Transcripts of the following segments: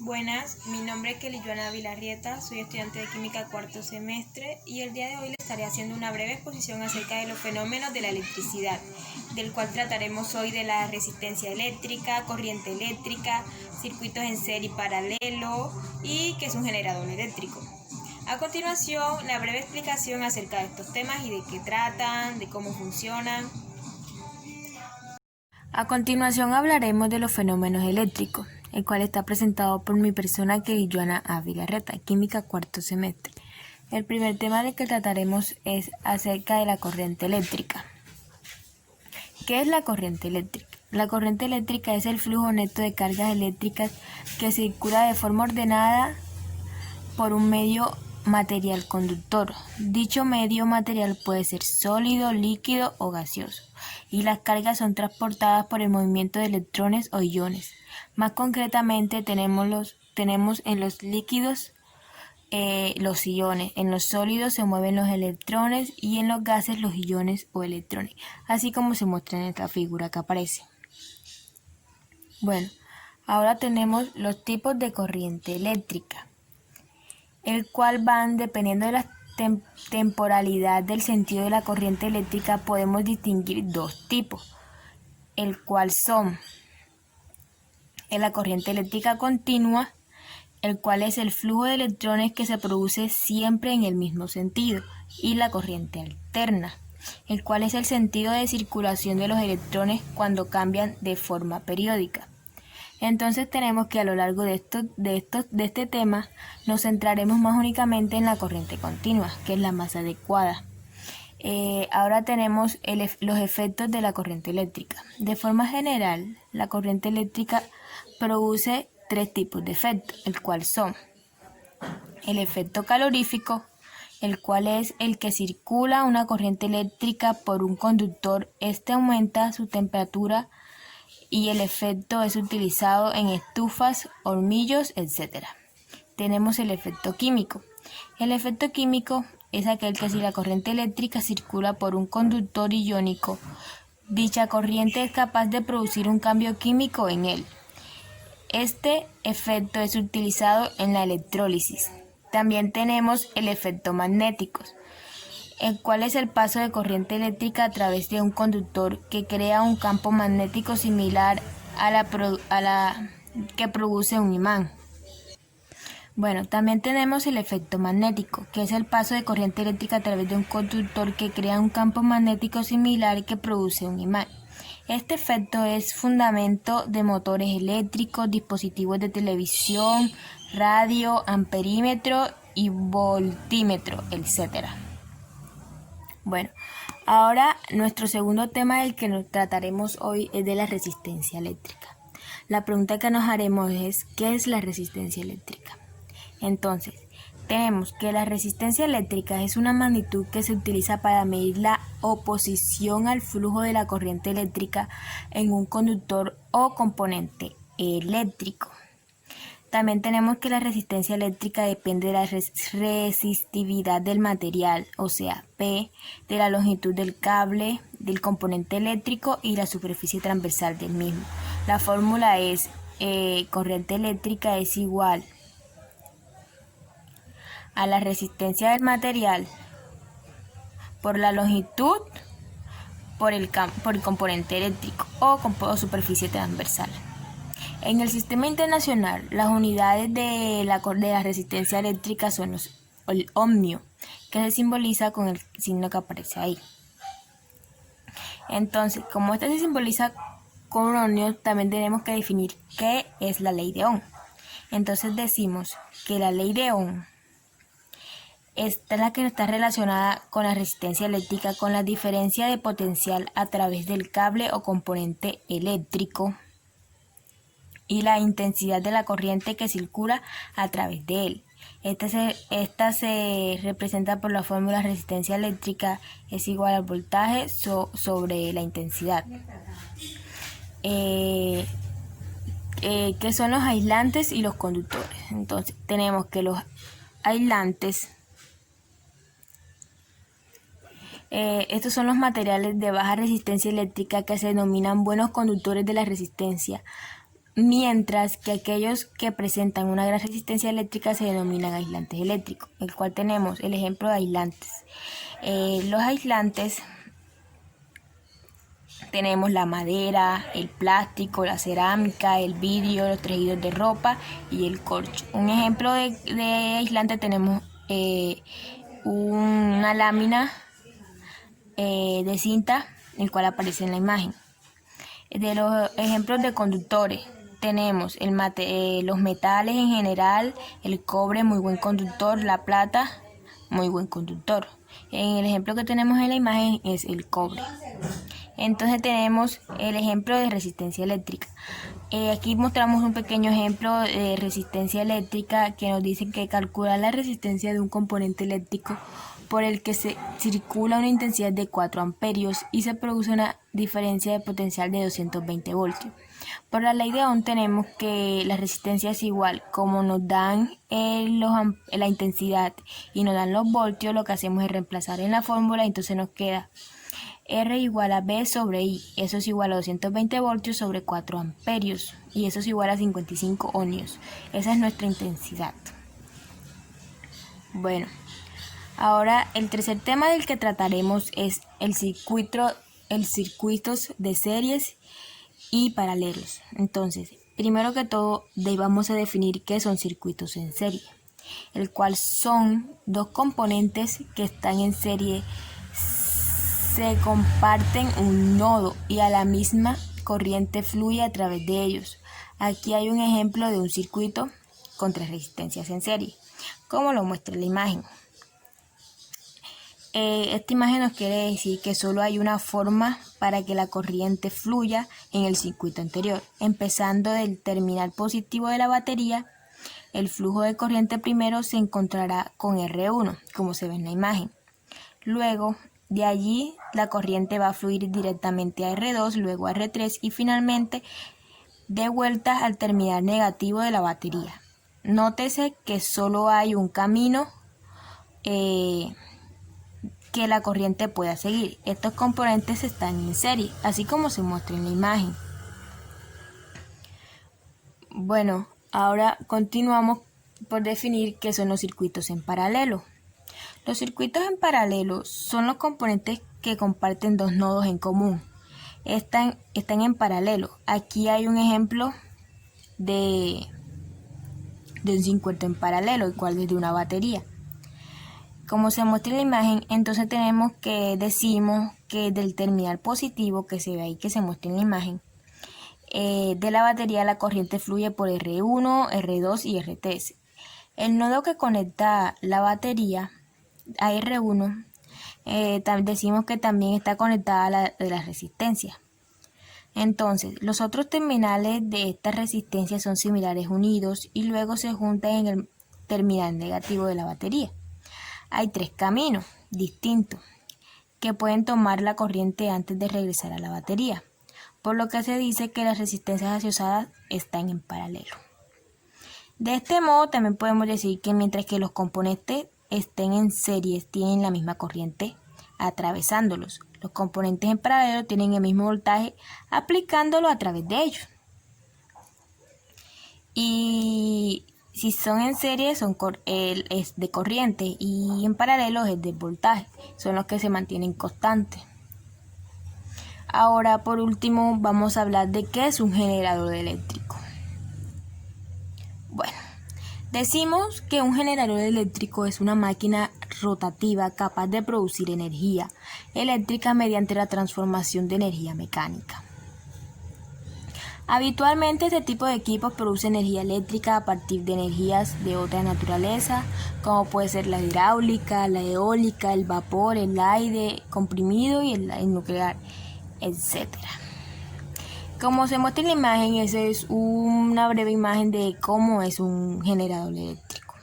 Buenas, mi nombre es Kelly-Joana Vilarrieta, soy estudiante de Química cuarto semestre y el día de hoy les estaré haciendo una breve exposición acerca de los fenómenos de la electricidad, del cual trataremos hoy de la resistencia eléctrica, corriente eléctrica, circuitos en serie y paralelo y qué es un generador eléctrico. A continuación, la breve explicación acerca de estos temas y de qué tratan, de cómo funcionan. A continuación hablaremos de los fenómenos eléctricos, el cual está presentado por mi persona Kelly-Joana Vilarrieta, Química cuarto semestre. El primer tema del que trataremos es acerca de la corriente eléctrica. ¿Qué es la corriente eléctrica? La corriente eléctrica es el flujo neto de cargas eléctricas que circula de forma ordenada por un medio material conductor. Dicho medio material puede ser sólido, líquido o gaseoso, y las cargas son transportadas por el movimiento de electrones o iones. Más concretamente tenemos en los líquidos los iones, en los sólidos se mueven los electrones y en los gases los iones o electrones, así como se muestra en esta figura que aparece. Bueno, ahora tenemos los tipos de corriente eléctrica, el cual van dependiendo de la temporalidad del sentido de la corriente eléctrica. Podemos distinguir dos tipos, el cual son la corriente eléctrica continua, el cual es el flujo de electrones que se produce siempre en el mismo sentido, y la corriente alterna, el cual es el sentido de circulación de los electrones cuando cambian de forma periódica. Entonces tenemos que a lo largo de este tema nos centraremos más únicamente en la corriente continua, que es la más adecuada. Ahora tenemos los efectos de la corriente eléctrica. De forma general, la corriente eléctrica produce tres tipos de efectos, el cual son el efecto calorífico, el cual es el que circula una corriente eléctrica por un conductor. Este aumenta su temperatura y el efecto es utilizado en estufas, hornillos, etc. Tenemos el efecto químico. El efecto químico es aquel que si la corriente eléctrica circula por un conductor iónico, dicha corriente es capaz de producir un cambio químico en él. Este efecto es utilizado en la electrólisis. También tenemos el efecto magnético, el cual es el paso de corriente eléctrica a través de un conductor que crea un campo magnético similar a la que produce un imán. Bueno, también tenemos el efecto magnético, que es el paso de corriente eléctrica a través de un conductor que crea un campo magnético similar que produce un imán. Este efecto es fundamento de motores eléctricos, dispositivos de televisión, radio, amperímetro y voltímetro, etc. Bueno, ahora nuestro segundo tema del que nos trataremos hoy es de la resistencia eléctrica. La pregunta que nos haremos es, ¿qué es la resistencia eléctrica? Entonces, tenemos que la resistencia eléctrica es una magnitud que se utiliza para medir la oposición al flujo de la corriente eléctrica en un conductor o componente eléctrico. También tenemos que la resistencia eléctrica depende de la resistividad del material, o sea, P, de la longitud del cable, del componente eléctrico y la superficie transversal del mismo. La fórmula es corriente eléctrica es igual a la resistencia del material por la longitud por el componente eléctrico o superficie transversal. En el sistema internacional, las unidades de la resistencia eléctrica son el ohmio, que se simboliza con el signo que aparece ahí. Entonces, como este se simboliza con un ohmio, también tenemos que definir qué es la ley de Ohm. Entonces decimos que la ley de Ohm esta es la que está relacionada con la resistencia eléctrica, con la diferencia de potencial a través del cable o componente eléctrico y la intensidad de la corriente que circula a través de él. Esta se representa por la fórmula resistencia eléctrica es igual al voltaje sobre la intensidad. Que son los aislantes y los conductores. Entonces tenemos que los aislantes, estos son los materiales de baja resistencia eléctrica que se denominan buenos conductores de la resistencia. mientras que aquellos que presentan una gran resistencia eléctrica se denominan aislantes eléctricos, el cual tenemos el ejemplo de aislantes. Los aislantes tenemos la madera, el plástico, la cerámica, el vidrio, los tejidos de ropa y el corcho. Un ejemplo de aislante tenemos una lámina de cinta, el cual aparece en la imagen. De los ejemplos de conductores tenemos los metales en general, el cobre muy buen conductor, la plata muy buen conductor. En el ejemplo que tenemos en la imagen es el cobre. Entonces tenemos el ejemplo de resistencia eléctrica. Aquí mostramos un pequeño ejemplo de resistencia eléctrica que nos dice que calcula la resistencia de un componente eléctrico por el que se circula una intensidad de 4 amperios y se produce una diferencia de potencial de 220 voltios. Por la ley de Ohm tenemos que la resistencia es igual, como nos dan la intensidad y nos dan los voltios, lo que hacemos es reemplazar en la fórmula y entonces nos queda R igual a B sobre I, eso es igual a 220 voltios sobre 4 amperios y eso es igual a 55 ohmios. Esa es nuestra intensidad. Bueno, ahora el tercer tema del que trataremos es el circuitos de series y paralelos. Entonces, primero que todo, vamos a definir qué son circuitos en serie, el cual son dos componentes que están en serie, se comparten un nodo y a la misma corriente fluye a través de ellos. Aquí hay un ejemplo de un circuito con 3 resistencias en serie, como lo muestra la imagen. Esta imagen nos quiere decir que solo hay una forma para que la corriente fluya en el circuito anterior. Empezando del terminal positivo de la batería, el flujo de corriente primero se encontrará con R1, como se ve en la imagen. Luego, de allí, la corriente va a fluir directamente a R2, luego a R3 y finalmente de vuelta al terminal negativo de la batería. Nótese que solo hay un camino que la corriente pueda seguir. Estos componentes están en serie, así como se muestra en la imagen. Bueno, ahora continuamos por definir qué son los circuitos en paralelo. Los circuitos en paralelo son los componentes que comparten dos nodos en común. Están en paralelo. Aquí hay un ejemplo de un circuito en paralelo, el cual es de una batería. Como se muestra en la imagen, entonces decimos que del terminal positivo que se ve ahí, que se muestra en la imagen, de la batería la corriente fluye por R1, R2 y R3. El nodo que conecta la batería a R1 decimos que también está conectada a la de la resistencia. Entonces, los otros terminales de esta resistencia son similares unidos y luego se juntan en el terminal negativo de la batería. Hay 3 caminos distintos que pueden tomar la corriente antes de regresar a la batería, por lo que se dice que las resistencias asociadas están en paralelo. De este modo también podemos decir que mientras que los componentes estén en series tienen la misma corriente atravesándolos, los componentes en paralelo tienen el mismo voltaje aplicándolo a través de ellos. Y si son en serie es de corriente y en paralelo es de voltaje, son los que se mantienen constantes. Ahora por último vamos a hablar de qué es un generador eléctrico. Bueno, decimos que un generador eléctrico es una máquina rotativa capaz de producir energía eléctrica mediante la transformación de energía mecánica. Habitualmente este tipo de equipos produce energía eléctrica a partir de energías de otra naturaleza, como puede ser la hidráulica, la eólica, el vapor, el aire comprimido y el nuclear, etc. Como se muestra en la imagen, esa es una breve imagen de cómo es un generador eléctrico.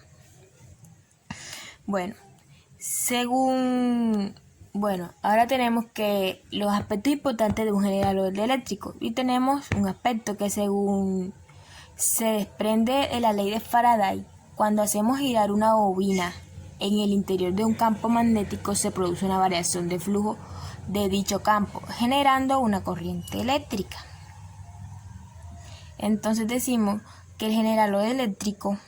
Bueno, ahora tenemos que los aspectos importantes de un generador eléctrico y tenemos un aspecto que según se desprende de la ley de Faraday, cuando hacemos girar una bobina en el interior de un campo magnético se produce una variación de flujo de dicho campo, generando una corriente eléctrica. Entonces decimos que el generador eléctrico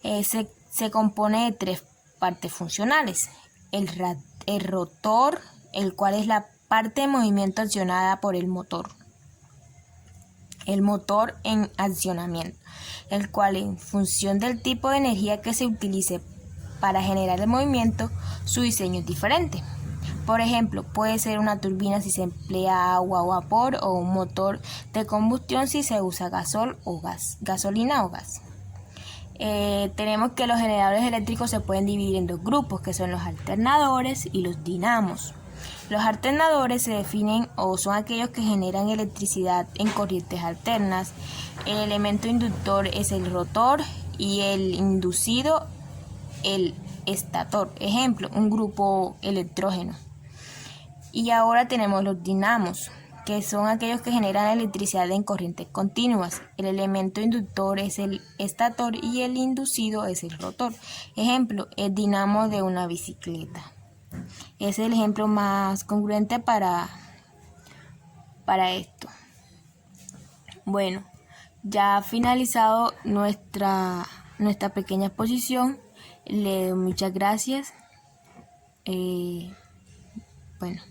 se compone de tres partes funcionales. El rotor, el cual es la parte de movimiento accionada por el motor. El motor en accionamiento, el cual en función del tipo de energía que se utilice para generar el movimiento, su diseño es diferente. Por ejemplo, puede ser una turbina si se emplea agua o vapor, o un motor de combustión si se usa gasolina o gas. Tenemos que los generadores eléctricos se pueden dividir en dos grupos, que son los alternadores y los dinamos. Los alternadores se definen o son aquellos que generan electricidad en corrientes alternas. El elemento inductor es el rotor y el inducido el estator. Ejemplo, un grupo electrógeno. Y ahora tenemos los dinamos, que son aquellos que generan electricidad en corrientes continuas. El elemento inductor es el estator y el inducido es el rotor. Ejemplo, el dinamo de una bicicleta. Es el ejemplo más congruente para esto. Bueno, ya ha finalizado nuestra pequeña exposición. Le doy muchas gracias. Bueno.